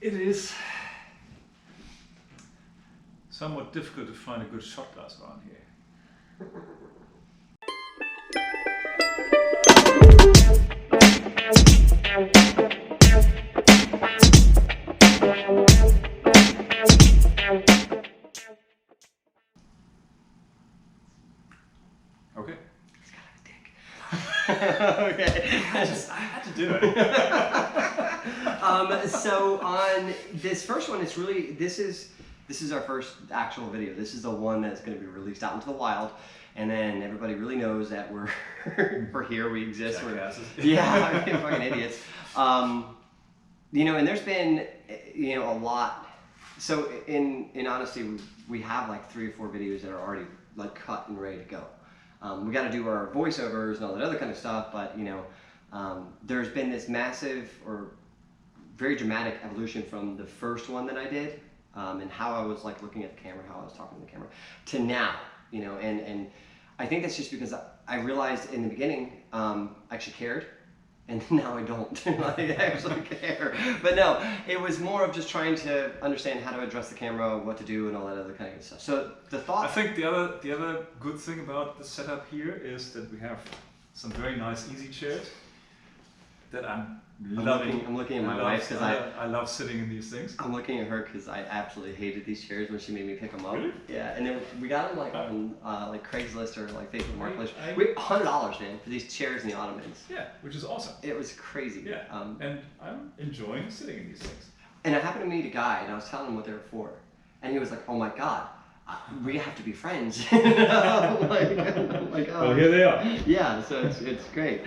It is somewhat difficult to find a good shot glass around here. Okay. Okay. I had to do it. So on this first one, it's really this is our first actual video. This is the one that's going to be released out into the wild, and then everybody really knows that we're we're here, we exist. Yeah, I mean, fucking idiots. You know, and there's been a lot. So in honesty, we have like 3 or 4 videos that are already like cut and ready to go. We got to do our voiceovers and all that other kind of stuff, but there's been this massive or very dramatic evolution from the first one that I did, and how I was like looking at the camera, how I was talking to the camera, to now, and I think that's just because I realized in the beginning I actually cared, and now I don't. Like, I actually care. But no, it was more of just trying to understand how to address the camera, what to do, and all that other kind of good stuff. So the thought. I think the other good thing about the setup here is that we have some very nice easy chairs that I'm loving. I'm looking at my wife because I love sitting in these things. I'm looking at her because I absolutely hated these chairs when she made me pick them up. Really? Yeah, and then we got them like on like Craigslist or like Facebook Marketplace. We $100, man, for these chairs and the ottomans. Yeah, which is awesome. It was crazy. Yeah, and I'm enjoying sitting in these things. And I happened to meet a guy, and I was telling him what they were for, and he was like, "Oh my god, we have to be friends." I'm like, oh. Well, here they are. Yeah, so it's great.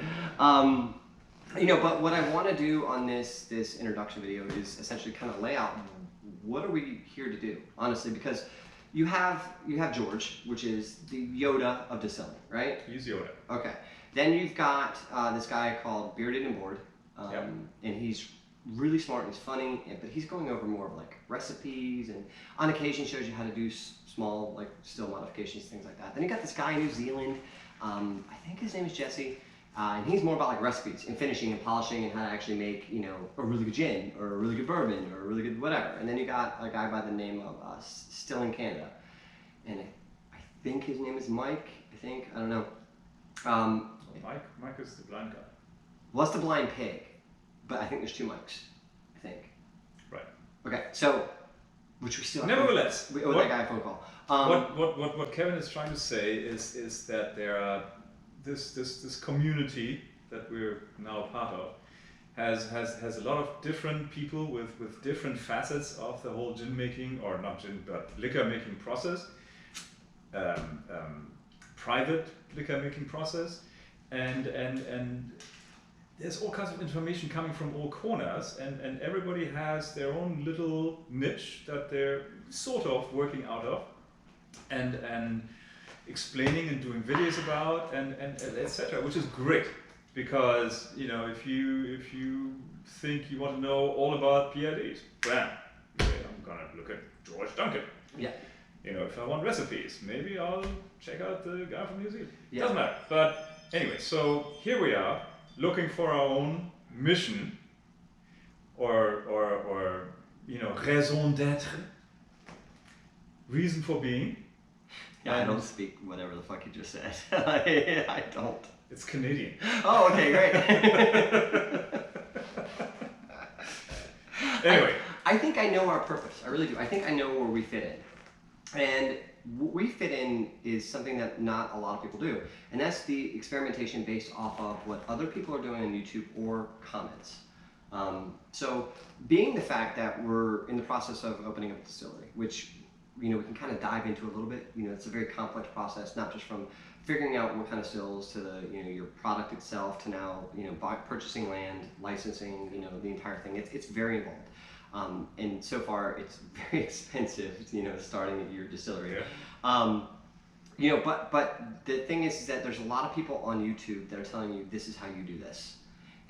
But what I want to do on this introduction video is essentially kind of lay out what are we here to do, honestly, because you have George, which is the Yoda of distilling, right? He's Yoda. Okay. Then you've got this guy called Bearded and Bored, and he's really smart and he's funny, but he's going over more of like recipes and on occasion shows you how to do small like still modifications, things like that. Then you got this guy in New Zealand, I think his name is Jesse. And he's more about like recipes and finishing and polishing and how to actually make, a really good gin or a really good bourbon or a really good whatever. And then you got a guy by the name of Still in Canada. And I think his name is Mike, I don't know. Mike is the blind guy. Well, that's the blind pig, but I think there's 2 Mikes, I think. Right. Okay, so, which we still have. Nevertheless. We owe that guy a phone call. What Kevin is trying to say is that there are this community that we're now part of has a lot of different people with different facets of the whole gin making, or not gin, but liquor making process, private liquor making process, and there's all kinds of information coming from all corners, and everybody has their own little niche that they're sort of working out of, and explaining and doing videos about and etc., which is great, because if you think you want to know all about PIDs, bam, I'm gonna look at George Duncan. Yeah. If I want recipes, maybe I'll check out the guy from New Zealand. Yeah. Doesn't matter. But anyway, so here we are looking for our own mission, or raison d'être, reason for being. Yeah, I don't speak whatever the fuck you just said. I don't. It's Canadian. Oh, okay, great. Anyway. I think I know our purpose. I really do. I think I know where we fit in. And what we fit in is something that not a lot of people do. And that's the experimentation based off of what other people are doing on YouTube or comments. So being the fact that we're in the process of opening up a distillery, which we can kind of dive into a little bit. It's a very complex process, not just from figuring out what kind of stills to the your product itself to now purchasing land, licensing, the entire thing. It's very involved, and so far it's very expensive. Starting at your distillery. Yeah. But the thing is that there's a lot of people on YouTube that are telling you this is how you do this,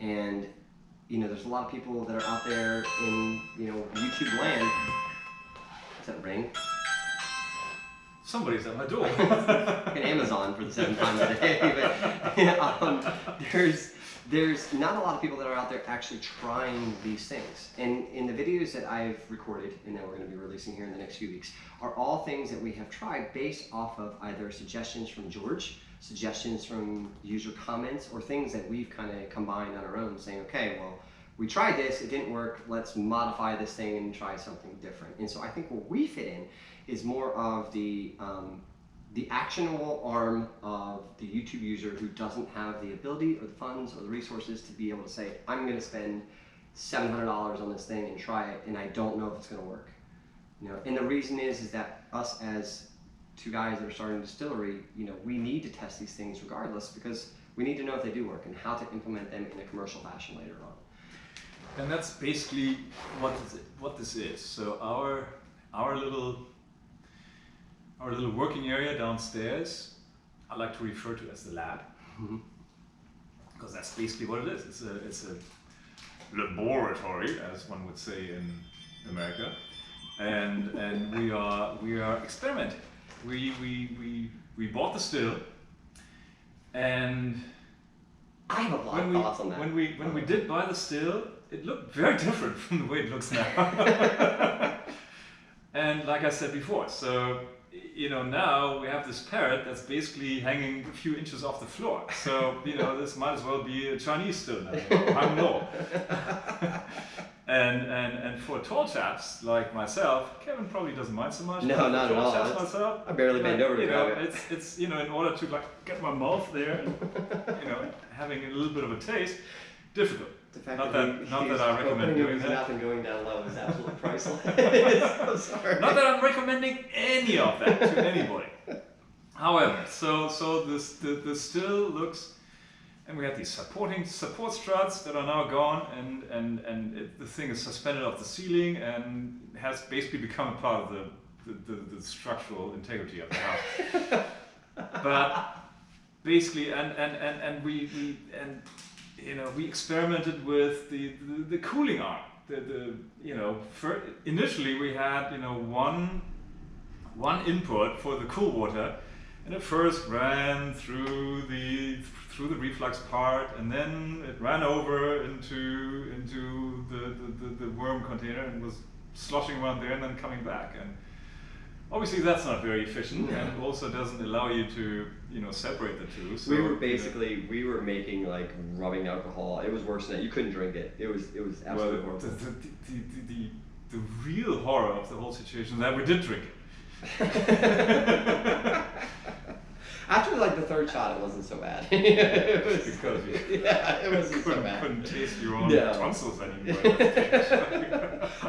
and there's a lot of people that are out there in YouTube land. Does that ring? Somebody's at my door. Fucking Amazon for the 7th time today. But there's not a lot of people that are out there actually trying these things. And in the videos that I've recorded and that we're going to be releasing here in the next few weeks are all things that we have tried based off of either suggestions from George, suggestions from user comments, or things that we've kind of combined on our own, saying, okay, well, we tried this, it didn't work, let's modify this thing and try something different. And so I think where we fit in is more of the actionable arm of the YouTube user who doesn't have the ability or the funds or the resources to be able to say, I'm going to spend $700 on this thing and try it, and I don't know if it's going to work. You know, and the reason is that us as two guys that are starting a distillery, you know, we need to test these things regardless, because we need to know if they do work and how to implement them in a commercial fashion later on. And that's basically what this is. So our little working area downstairs, I like to refer to as the lab, because that's basically what it is. It's a laboratory, as one would say in America, and we are experimenting. We bought the still, and I have a lot of thoughts on that. When we did buy the still, it looked very different from the way it looks now. And like I said before, so you know, now we have this parrot that's basically hanging a few inches off the floor. So you know, this might as well be a Chinese still now. I'm low. And for tall chaps like myself, Kevin probably doesn't mind so much. No, not at all. Chaps myself, I barely bend over to grab it. It's you know, in order to like get my mouth there, and, you know, having a little bit of a taste, difficult. The fact Not that I recommend doing that. Mouth and going down low is absolutely priceless. I'm sorry. Not that I'm recommending any of that to anybody. However, so the still looks, and we have these support struts that are now gone, and the thing is suspended off the ceiling and has basically become a part of the structural integrity of the house. But basically, and we you know, we experimented with the cooling arm. You know, initially we had, you know, one input for the cool water, and it first ran through the reflux part, and then it ran over into the worm container and was sloshing around there and then coming back. And obviously that's not very efficient, and also doesn't allow you to, you know, separate the two. So we were making like rubbing alcohol. It was worse than that. You couldn't drink it. It was absolutely horrible. The real horror of the whole situation is that we did drink it. After like the third shot, it wasn't so bad. It was because you it wasn't so bad. Couldn't taste your own tonsils anymore.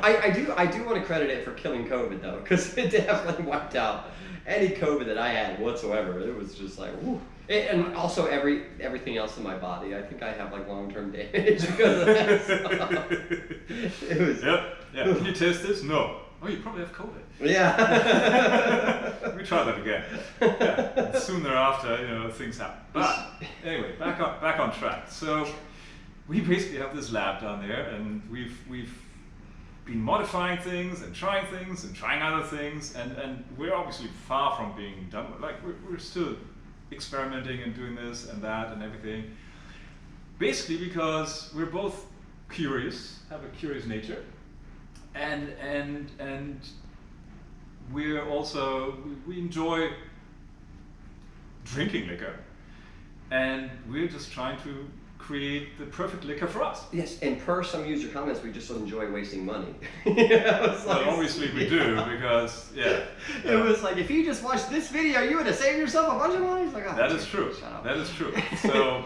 I do want to credit it for killing COVID though, because it definitely wiped out any COVID that I had whatsoever. It was just like, whew. And also everything else in my body. I think I have like long-term damage because of that stuff. It was. Yep. Yeah. Can you test this? No. Oh, you probably have COVID. Yeah. We try that again. Yeah. And soon thereafter, you know, things happen. But anyway, back on track. So we basically have this lab down there, and we've been modifying things and trying other things, and we're obviously far from being done. Like we're still experimenting and doing this and that and everything. Basically because we're both curious, have a curious nature. And we're also, we enjoy drinking liquor, and we're just trying to create the perfect liquor for us. Yes, and per some user comments, we just enjoy wasting money. Well, obviously we do, because it was like, if you just watched this video, you would have saved yourself a bunch of money. It's like, oh, that is true. Shut up. That is true.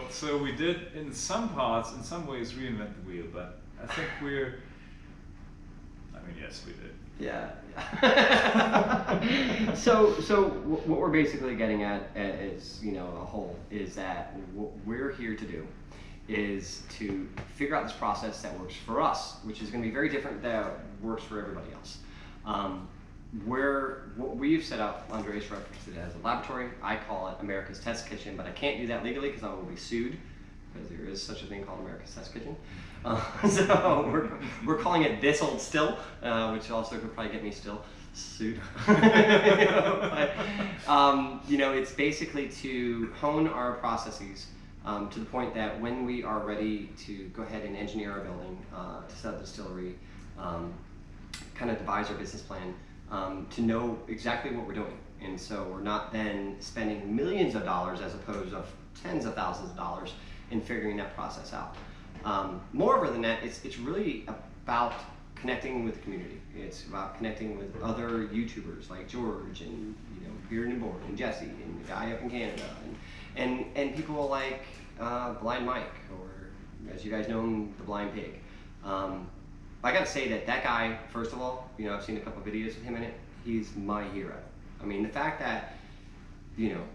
So we did, in some parts, in some ways, reinvent the wheel, but I think yes, we did. Yeah. So what we're basically getting at is, you know, a whole, is that what we're here to do is to figure out this process that works for us, which is going to be very different that works for everybody else. What we've set up, Andres referenced it as a laboratory. I call it America's Test Kitchen, but I can't do that legally because I will be sued, because there is such a thing called America's Test Kitchen. So we're calling it This Old Still, which also could probably get me still sued. But, you know, it's basically to hone our processes to the point that when we are ready to go ahead and engineer our building to set up the distillery, kind of devise our business plan, to know exactly what we're doing. And so we're not then spending millions of dollars as opposed to tens of thousands of dollars in figuring that process out. Moreover than that, it's really about connecting with the community. It's about connecting with other YouTubers like George and Beard and Board and Jesse and the guy up in Canada and people like Blind Mike, or as you guys know him, the Blind Pig. I got to say that guy, first of all, I've seen a couple of videos of him in it. He's my hero. I mean, the fact that,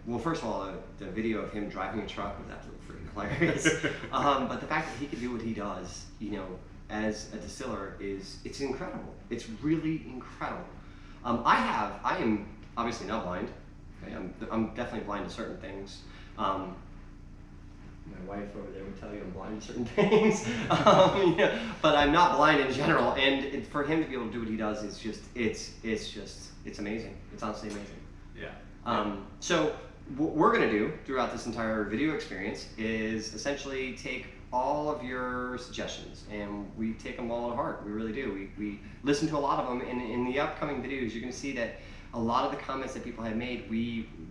well, first of all, the video of him driving a truck was absolutely freaking hilarious. But the fact that he can do what he does, as a distiller it's incredible. It's really incredible. I am obviously not blind. Okay? I'm definitely blind to certain things. My wife over there would tell you I'm blind to certain things, but I'm not blind in general. And for him to be able to do what he does is just, it's amazing. It's honestly amazing. Yeah. So what we're gonna do throughout this entire video experience is essentially take all of your suggestions and we take them all to heart. We really do. We listen to a lot of them, and in the upcoming videos, you're gonna see that a lot of the comments that people had made,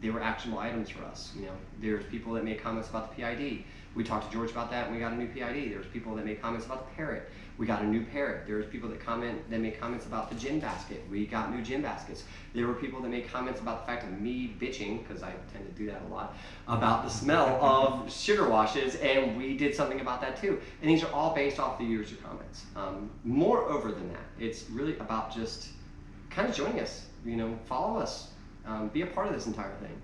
they were actionable items for us. There's people that made comments about the PID. We talked to George about that and we got a new PID. There's people that made comments about the parrot. We got a new parrot. There's people that made comments about the gin basket. We got new gin baskets. There were people that made comments about the fact of me bitching, because I tend to do that a lot, about the smell of sugar washes, and we did something about that too. And these are all based off the user comments. Moreover than that, it's really about just kind of joining us. Follow us, be a part of this entire thing.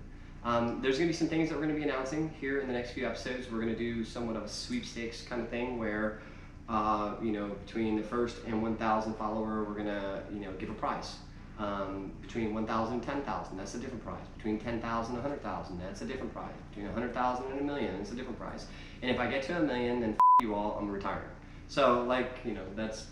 There's going to be some things that we're going to be announcing here in the next few episodes. We're going to do somewhat of a sweepstakes kind of thing where, between the first and 1,000 follower, we're going to, give a prize. Between 1,000 and 10,000, that's a different prize. Between 10,000 and 100,000, that's a different prize. Between 100,000 and 1,000,000, it's a different prize. And if I get to 1,000,000, then you all, I'm retiring. So, that's...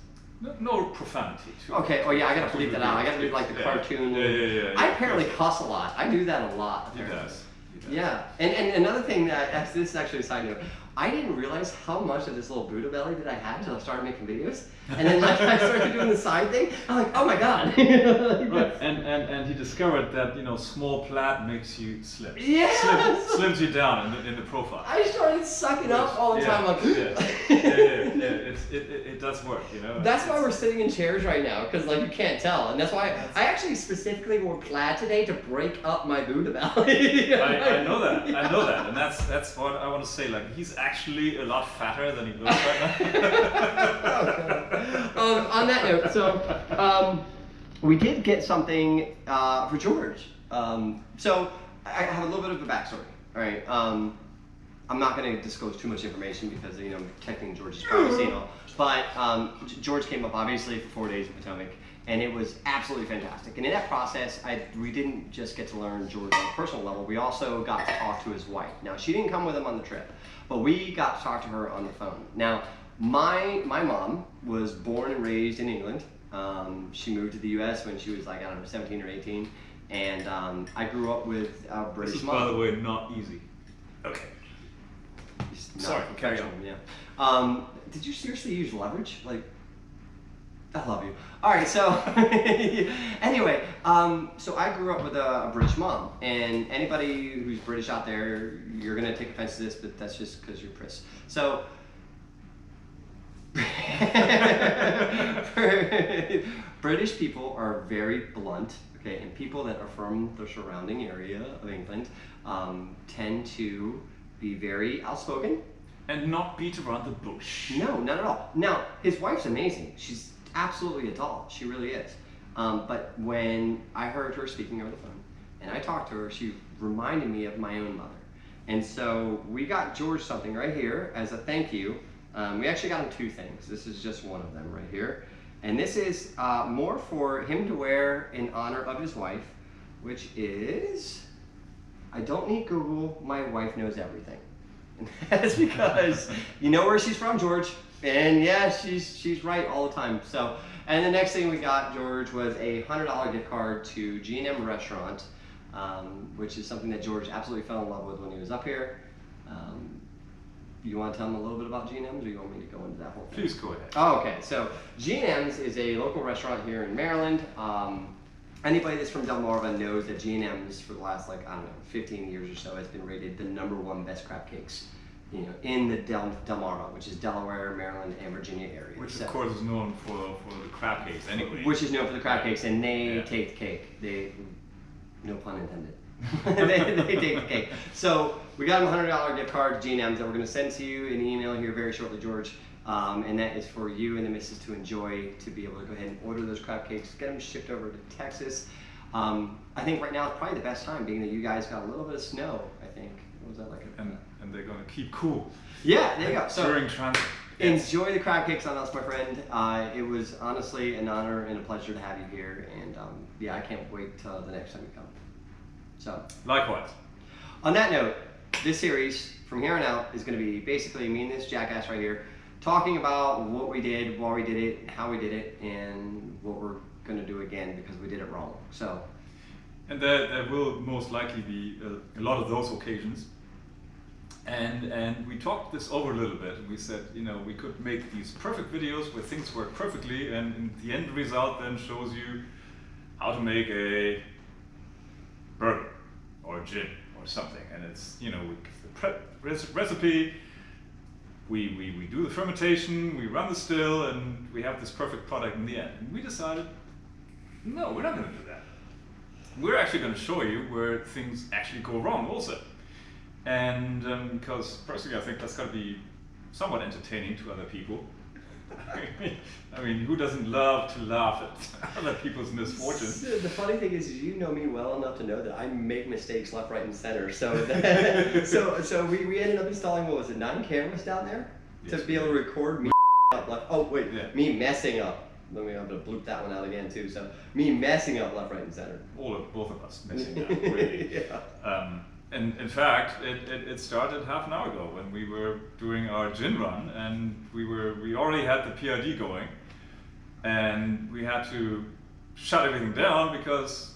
No profanity. Okay, oh yeah, I gotta bleep that out. I gotta do like the cartoon. Yeah. I apparently cuss a lot. I do that a lot. He does. Yeah, and another thing that, this is actually a side note, I didn't realize how much of this little Buddha belly that I had until I started making videos. And then I started doing the side thing, I'm like, oh my god. Right. And he discovered that small plaid makes you slim. Yeah. Slims you down in the profile. I started sucking up all the time. Like, It does work, That's why we're sitting in chairs right now, because you can't tell, and that's why I actually specifically wore plaid today to break up my Buddha belly. I know that, and that's what I want to say. He's actually a lot fatter than he looks right now. On that note, so we did get something for George. So I have a little bit of a backstory. All right. I'm not going to disclose too much information because I'm protecting George's privacy and all. But George came up obviously for 4 days in Potomac, and it was absolutely fantastic. And in that process, we didn't just get to learn George on a personal level. We also got to talk to his wife. Now she didn't come with him on the trip, but we got to talk to her on the phone. Now my mom was born and raised in England. She moved to the U.S. when she was 17 or 18, and I grew up with a British This is, mom. by the way, not easy. Okay. Sorry, carry on. Yeah. Did you seriously use leverage? I love you. All right, so anyway, so I grew up with a British mom, and anybody who's British out there, you're gonna take offense to this, but that's just because you're Chris. So. British people are very blunt, okay, and people that are from the surrounding area of England tend to be very outspoken. And not beat around the bush. No, not at all. Now, his wife's amazing. She's absolutely a doll. She really is. But when I heard her speaking over the phone, and I talked to her, she reminded me of my own mother. And so we got George something right here as a thank you. We actually got him two things. This is just one of them right here. And this is more for him to wear in honor of his wife, which is, I don't need Google, my wife knows everything. And that's because you know where she's from, George. And yeah, she's right all the time. So, and the next thing we got, George, was a $100 gift card to G&M Restaurant, which is something that George absolutely fell in love with when he was up here. you want to tell them a little bit about G&M's, or you want me to go into that whole thing? Please go ahead. Oh, okay. So G&M's is a local restaurant here in Maryland. Anybody that's from Delmarva knows that G&M's for the last 15 years or so has been rated the #1 best crab cakes, in the Delmarva, which is Delaware, Maryland, and Virginia area. Which of course is known for the crab cakes anyway. Which is known for the crab cakes, and they take the cake. No pun intended. they take the cake. So we got them a $100 gift card to G&M's that we're going to send to you in an email here very shortly, George. And that is for you and the missus to enjoy, to be able to go ahead and order those crab cakes, get them shipped over to Texas. I think right now is probably the best time, being that you guys got a little bit of snow, I think. What was that like? And they're going to keep cool. Yeah, there you go. So during transit. Enjoy the crab cakes on us, my friend. It was honestly an honor and a pleasure to have you here. And I can't wait till the next time you come. So likewise. On that note, this series from here on out is going to be basically me and this jackass right here talking about what we did, why we did it, how we did it, and what we're going to do again because we did it wrong. So. And there will most likely be a lot of those occasions. And we talked this over a little bit, and we said, we could make these perfect videos where things work perfectly, and the end result then shows you how to make a burger or a gin or something. And it's, we prep recipe, we do the fermentation, we run the still, and we have this perfect product in the end. And we decided, no, we're not going to do that. We're actually going to show you where things actually go wrong also. And because personally I think that's got to be somewhat entertaining to other people. I mean, who doesn't love to laugh at other people's misfortunes? The funny thing is, you know me well enough to know that I make mistakes left, right, and center. So, so we ended up installing, 9 cameras down there to be able to record me up left. Oh wait, me messing up. Let me have to bloop that one out again too. So me messing up left, right, and center. Both of us messing up. Really. And in fact, it started half an hour ago when we were doing our gin run, and we already had the PID going, and we had to shut everything down because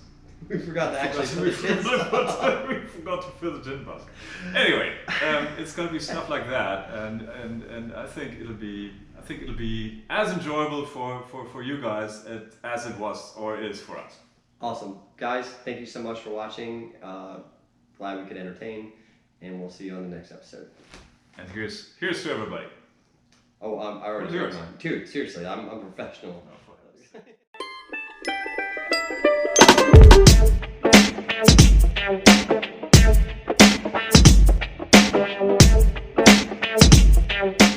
we forgot to actually fill the gin bus. We forgot to fill the gin bus. Anyway, it's going to be stuff like that, and I think it'll be as enjoyable for you guys as it was or is for us. Awesome, guys! Thank you so much for watching. Glad we could entertain, and we'll see you on the next episode. And here's to everybody. Oh, I already heard mine. Dude, seriously, I'm a professional. Oh,